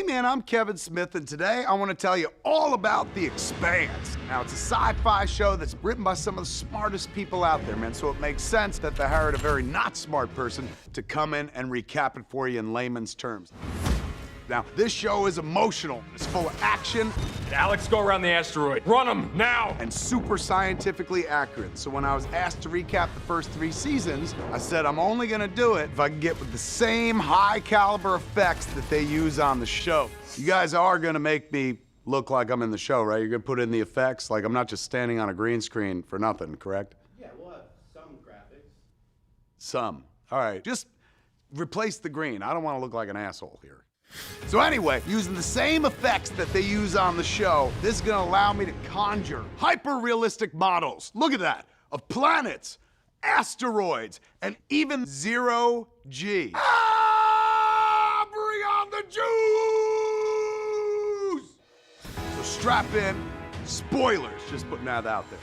Hey man, I'm Kevin Smith, and today I want to tell you all about The Expanse. Now, it's a sci-fi show that's written by some of the smartest people out there, man, so it makes sense that they hired a very not smart person to come in and recap it for you in layman's terms. Now, this show is emotional. It's full of action. Alex, go around the asteroid. Run him, now! And super scientifically accurate. So when I was asked to recap the first 3 seasons, I said I'm only gonna do it if I can get with the same high caliber effects that they use on the show. You guys are gonna make me look like I'm in the show, right? You're gonna put in the effects, like I'm not just standing on a green screen for nothing, correct? Yeah, we'll have some graphics. Some. All right, just replace the green. I don't wanna look like an asshole here. So anyway, using the same effects that they use on the show, this is gonna allow me to conjure hyper-realistic models, look at that, of planets, asteroids, and even zero-G. Ah, bring on the Jews! So strap in, spoilers, just putting that out there.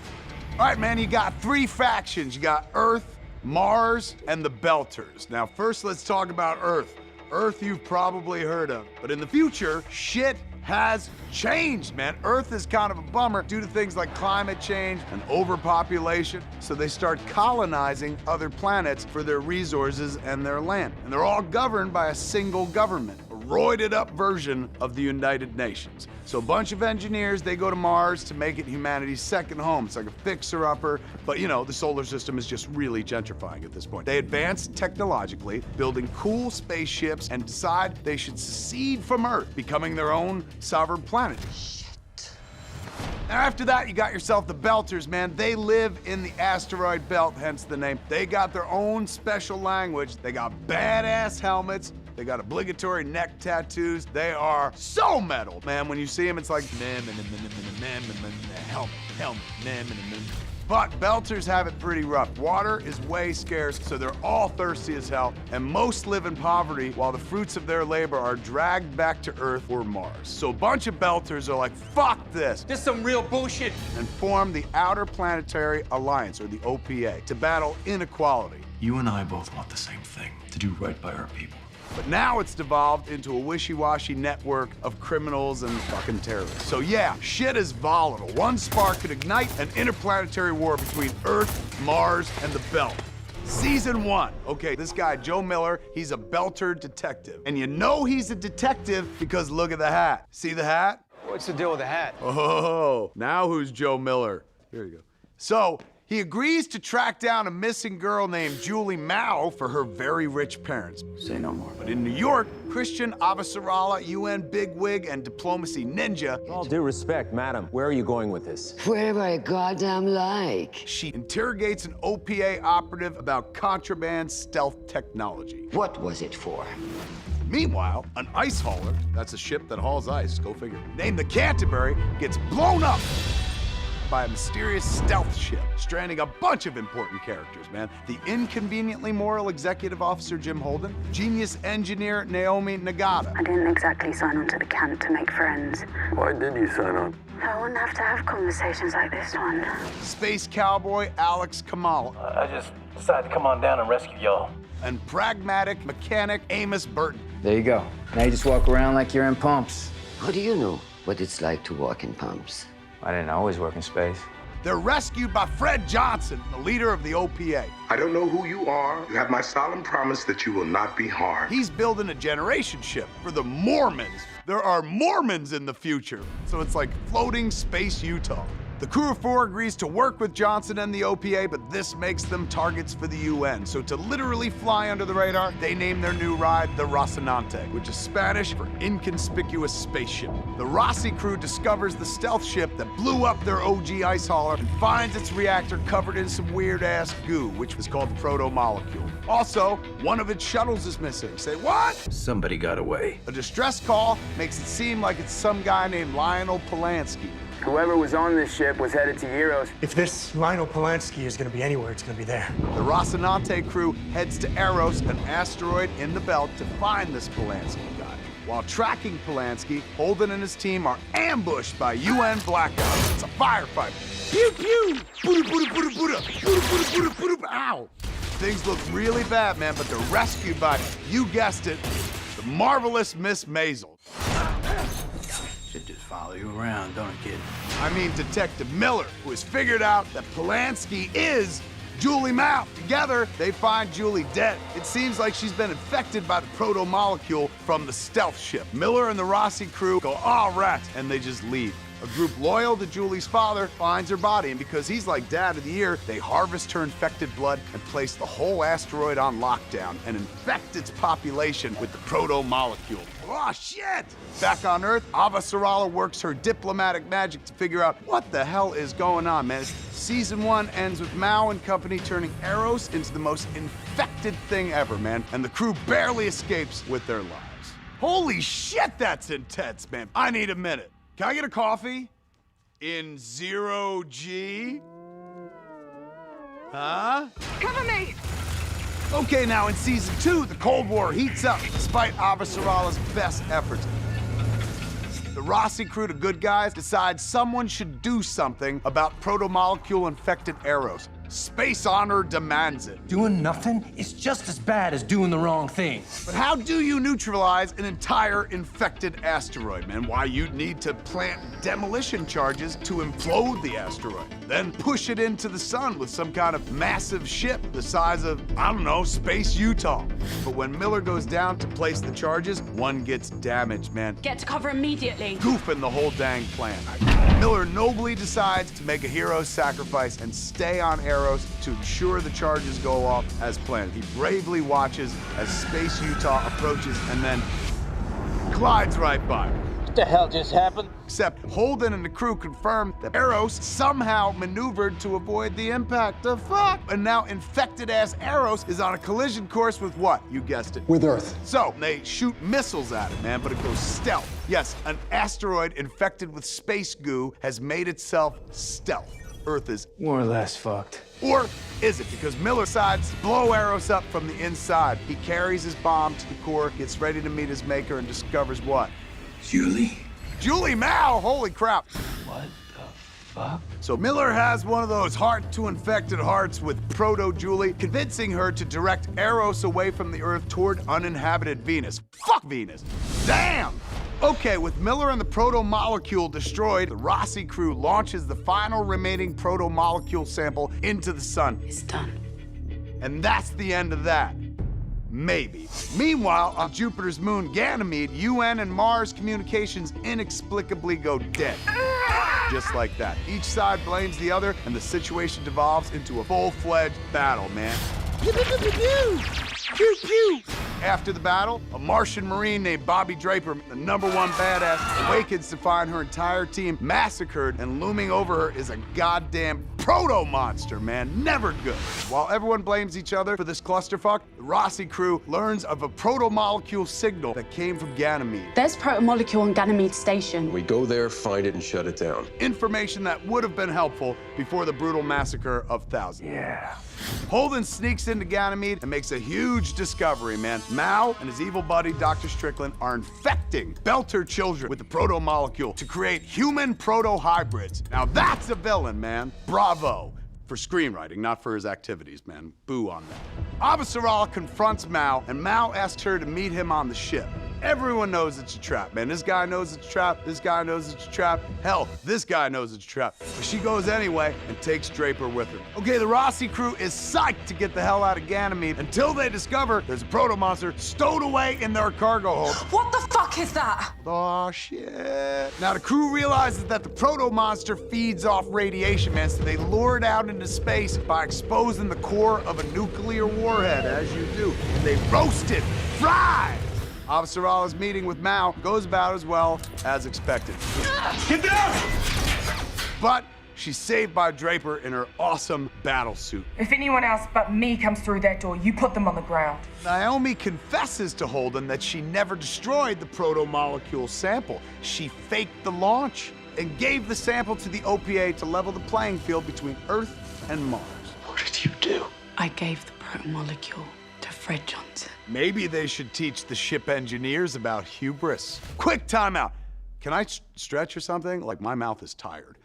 All right, man, you got 3 factions. You got Earth, Mars, and the Belters. Now, first let's talk about Earth. Earth you've probably heard of, but in the future, shit has changed, man. Earth is kind of a bummer due to things like climate change and overpopulation, so they start colonizing other planets for their resources and their land. And they're all governed by a single government, a roided up version of the United Nations. So a bunch of engineers, they go to Mars to make it humanity's second home. It's like a fixer-upper, but you know, the solar system is just really gentrifying at this point. They advance technologically, building cool spaceships, and decide they should secede from Earth, becoming their own sovereign planet. Shit. After that, you got yourself the Belters, man. They live in the asteroid belt, hence the name. They got their own special language. They got badass helmets. They got obligatory neck tattoos. They are so metal, man. When you see them, it's like, helmet. But Belters have it pretty rough. Water is way scarce, so they're all thirsty as hell, and most live in poverty while the fruits of their labor are dragged back to Earth or Mars. So a bunch of Belters are like, fuck this. This is some real bullshit. And form the Outer Planetary Alliance, or the OPA, to battle inequality. You and I both want the same thing, to do right by our people. But now it's devolved into a wishy-washy network of criminals and fucking terrorists. So yeah, shit is volatile. One spark could ignite an interplanetary war between Earth, Mars, and the Belt. Season 1. Okay, this guy, Joe Miller, he's a Belter detective. And you know he's a detective because look at the hat. See the hat? What's the deal with the hat? Oh, now who's Joe Miller? Here you go. So, he agrees to track down a missing girl named Julie Mao for her very rich parents. Say no more. But in New York, Christian Avasarala, UN bigwig and diplomacy ninja. All due respect, madam, where are you going with this? Wherever I goddamn like. She interrogates an OPA operative about contraband stealth technology. What was it for? Meanwhile, an ice hauler, that's a ship that hauls ice, go figure, named the Canterbury, gets blown up by a mysterious stealth ship, stranding a bunch of important characters, man. The inconveniently moral executive officer, Jim Holden, genius engineer, Naomi Nagata. I didn't exactly sign on to the camp to make friends. Why did you sign on? I wouldn't have to have conversations like this one. Space cowboy, Alex Kamal. I just decided to come on down and rescue y'all. And pragmatic mechanic, Amos Burton. There you go. Now you just walk around like you're in pumps. How do you know what it's like to walk in pumps? I didn't always work in space. They're rescued by Fred Johnson, the leader of the OPA. I don't know who you are. You have my solemn promise that you will not be harmed. He's building a generation ship for the Mormons. There are Mormons in the future, so it's like floating space Utah. The crew of 4 agrees to work with Johnson and the OPA, but this makes them targets for the UN. So to literally fly under the radar, they name their new ride the Rocinante, which is Spanish for inconspicuous spaceship. The Rossi crew discovers the stealth ship that blew up their OG ice hauler and finds its reactor covered in some weird-ass goo, which was called the proto-molecule. Also, one of its shuttles is missing. Say what? Somebody got away. A distress call makes it seem like it's some guy named Lionel Polanski. Whoever was on this ship was headed to Euros. If this Lionel Polanski is going to be anywhere, it's going to be there. The Rocinante crew heads to Eros, an asteroid in the belt, to find this Polanski guy. While tracking Polanski, Holden and his team are ambushed by UN blackouts. It's a firefight. Pew pew! Buddha, Buddha, Buddha, Buddha, Buddha, Buddha, Buddha, Buddha, ow! Things look really bad, man, but they're rescued by, you guessed it, the marvelous Miss Maisel. follow you around, don't it, kid? I mean Detective Miller, who has figured out that Polanski is Julie Mao. Together, they find Julie dead. It seems like she's been infected by the proto-molecule from the stealth ship. Miller and the Rossi crew go, "All rats," and they just leave. A group loyal to Julie's father finds her body, and because he's like Dad of the Year, they harvest her infected blood and place the whole asteroid on lockdown and infect its population with the proto-molecule. Oh, shit! Back on Earth, Avasarala works her diplomatic magic to figure out what the hell is going on, man. Season 1 ends with Mao and company turning Eros into the most infected thing ever, man, and the crew barely escapes with their lives. Holy shit, that's intense, man. I need a minute. Can I get a coffee? In 0G? Huh? Cover me! Okay, now in Season 2, the Cold War heats up despite Avasarala's best efforts. The Rossi crew, the good guys, decide someone should do something about proto-molecule-infected Eros. Space honor demands it. Doing nothing is just as bad as doing the wrong thing. But how do you neutralize an entire infected asteroid, man? Why, you'd need to plant demolition charges to implode the asteroid, then push it into the sun with some kind of massive ship the size of, I don't know, Space Utah. But when Miller goes down to place the charges, one gets damaged, man. Get to cover immediately. Goofing the whole dang plan. Miller nobly decides to make a hero's sacrifice and stay on Eros to ensure the charges go off as planned. He bravely watches as Space Utah approaches and then glides right by. What the hell just happened? Except Holden and the crew confirm that Eros somehow maneuvered to avoid the impact. The fuck? And now infected-ass Eros is on a collision course with what? You guessed it. With Earth. So, they shoot missiles at it, man, but it goes stealth. Yes, an asteroid infected with space goo has made itself stealth. Earth is More or less fucked. or is it? Because Miller decides to blow Eros up from the inside. He carries his bomb to the core, gets ready to meet his maker, and discovers what? Julie? Julie Mao! Holy crap! What the fuck? So Miller has one of those heart-to-infected hearts with Proto-Julie, convincing her to direct Eros away from the Earth toward uninhabited Venus. Fuck Venus! Damn! Okay, with Miller and the proto-molecule destroyed, the Rossi crew launches the final remaining proto-molecule sample into the sun. It's done. And that's the end of that. Maybe. Meanwhile, on Jupiter's moon, Ganymede, UN and Mars communications inexplicably go dead. Just like that. Each side blames the other, and the situation devolves into a full-fledged battle, man. Pew, pew, pew, pew, pew. Pew, pew. After the battle, a Martian Marine named Bobby Draper, the #1 badass, awakens to find her entire team massacred, and looming over her is a goddamn proto-monster, man. Never good. While everyone blames each other for this clusterfuck, the Rossi crew learns of a proto-molecule signal that came from Ganymede. There's proto-molecule on Ganymede Station. We go there, find it, and shut it down. Information that would have been helpful before the brutal massacre of thousands. Yeah. Holden sneaks into Ganymede and makes a huge discovery, man. Mao and his evil buddy, Dr. Strickland, are infecting Belter children with the proto-molecule to create human proto-hybrids. Now that's a villain, man. Bravo. For screenwriting, not for his activities, man. Boo on that. Avasarala confronts Mao, and Mao asks her to meet him on the ship. Everyone knows it's a trap, man. This guy knows it's a trap. This guy knows it's a trap. Hell, this guy knows it's a trap. But she goes anyway and takes Draper with her. Okay, the Rossi crew is psyched to get the hell out of Ganymede until they discover there's a proto-monster stowed away in their cargo hold. What the fuck is that? Oh, shit. Now, the crew realizes that the proto-monster feeds off radiation, man, so they lure it out into space by exposing the core of a nuclear warhead, as you do. And they roast it, fry. Avasarala's meeting with Mao goes about as well as expected. Get down! But she's saved by Draper in her awesome battle suit. If anyone else but me comes through that door, you put them on the ground. Naomi confesses to Holden that she never destroyed the proto-molecule sample. She faked the launch and gave the sample to the OPA to level the playing field between Earth and Mars. What did you do? I gave the proto-molecule to Fred Johnson. Maybe they should teach the ship engineers about hubris. Quick timeout. Can I stretch or something? Like, my mouth is tired.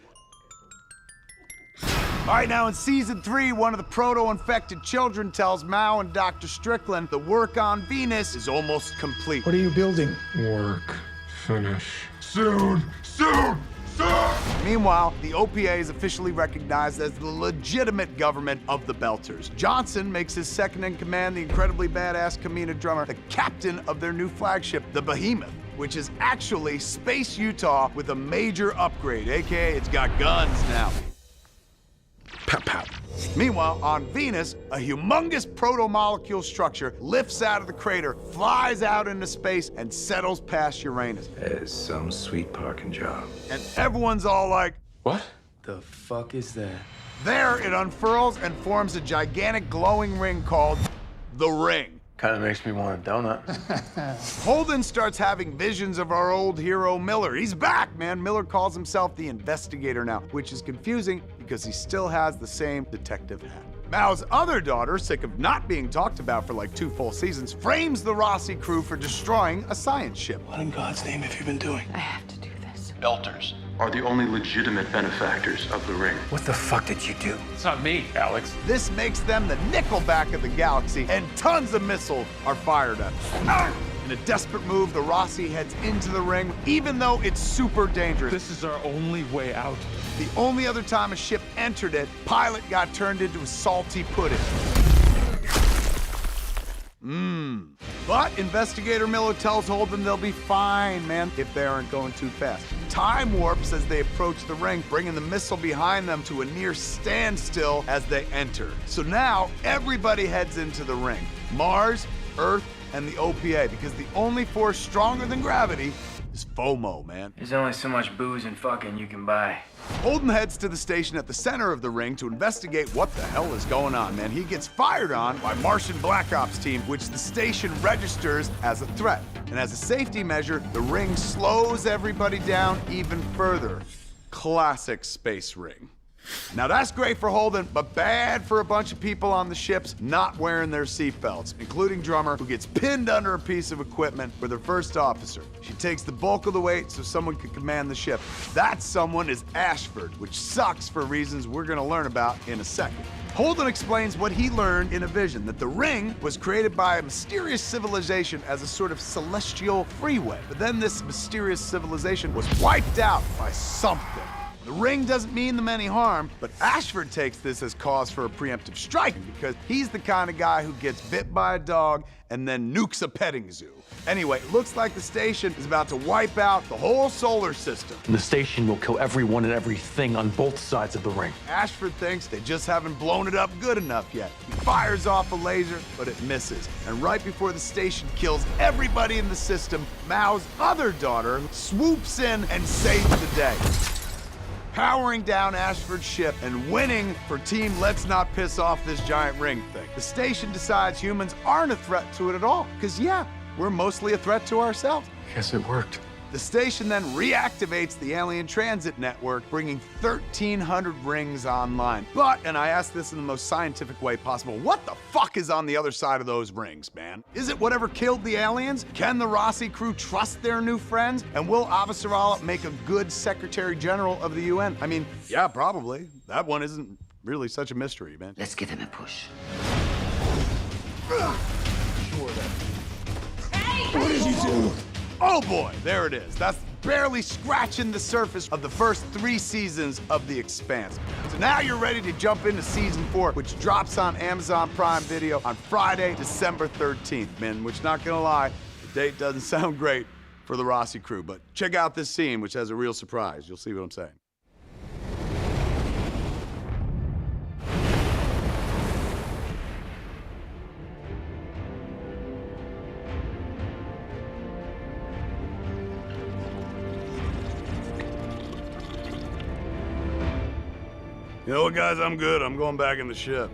All right, now in season 3, one of the proto-infected children tells Mao and Dr. Strickland the work on Venus is almost complete. What are you building? Work. Finish. Soon! Soon! Soon! Meanwhile, the OPA is officially recognized as the legitimate government of the Belters. Johnson makes his second-in-command, the incredibly badass Kamina drummer, the captain of their new flagship, the Behemoth, which is actually Space Utah with a major upgrade, aka it's got guns now. Pow, pow. Meanwhile, on Venus, a humongous proto-molecule structure lifts out of the crater, flies out into space, and settles past Uranus. It's some sweet parking job. And everyone's all like, What? The fuck is that? there it unfurls and forms a gigantic glowing ring called the Ring. Kind of makes me want a donut. Holden starts having visions of our old hero Miller. He's back, man. Miller calls himself the Investigator now, which is confusing because he still has the same detective hat. Mao's other daughter, sick of not being talked about for like 2 full seasons, frames the Rossi crew for destroying a science ship. What in God's name have you been doing? I have to do this. Belters are the only legitimate benefactors of the ring. What the fuck did you do? It's not me, Alex. This makes them the Nickelback of the galaxy, and tons of missiles are fired at them. In a desperate move, the Rossi heads into the ring, even though it's super dangerous. This is our only way out. The only other time a ship entered it, pilot got turned into a salty pudding. But Investigator Miller tells Holden they'll be fine, man, if they aren't going too fast. Time warps as they approach the ring, bringing the missile behind them to a near standstill as they enter. So now everybody heads into the ring. Mars, Earth, and the OPA, because the only force stronger than gravity is FOMO, man. There's only so much booze and fucking you can buy. Holden heads to the station at the center of the ring to investigate what the hell is going on, man. He gets fired on by Martian Black Ops team, which the station registers as a threat. And as a safety measure, the ring slows everybody down even further. Classic space ring. Now that's great for Holden, but bad for a bunch of people on the ships not wearing their seatbelts, including Drummer, who gets pinned under a piece of equipment for their first officer. She takes the bulk of the weight so someone can command the ship. That someone is Ashford, which sucks for reasons we're gonna learn about in a second. Holden explains what he learned in a vision, that the ring was created by a mysterious civilization as a sort of celestial freeway. But then this mysterious civilization was wiped out by something. The ring doesn't mean them any harm, but Ashford takes this as cause for a preemptive strike because he's the kind of guy who gets bit by a dog and then nukes a petting zoo. Anyway, it looks like the station is about to wipe out the whole solar system. And the station will kill everyone and everything on both sides of the ring. Ashford thinks they just haven't blown it up good enough yet. He fires off a laser, but it misses. And right before the station kills everybody in the system, Mao's other daughter swoops in and saves the day, powering down Ashford's ship and winning for Team Let's Not Piss Off This Giant Ring thing. The station decides humans aren't a threat to it at all, because yeah, we're mostly a threat to ourselves. Guess it worked. The station then reactivates the alien transit network, bringing 1,300 rings online. But, and I ask this in the most scientific way possible, what the fuck is on the other side of those rings, man? Is it whatever killed the aliens? Can the Rossi crew trust their new friends? And will Avasarala make a good Secretary General of the UN? I mean, yeah, probably. That one isn't really such a mystery, man. Let's give him a push. What did you do? Oh boy, there it is. That's barely scratching the surface of the first 3 seasons of The Expanse. So now you're ready to jump into season 4, which drops on Amazon Prime Video on Friday, December 13th, man, which, not gonna lie, the date doesn't sound great for the Rossi crew, but check out this scene, which has a real surprise. You'll see what I'm saying. You know what, guys? I'm good. I'm going back in the ship.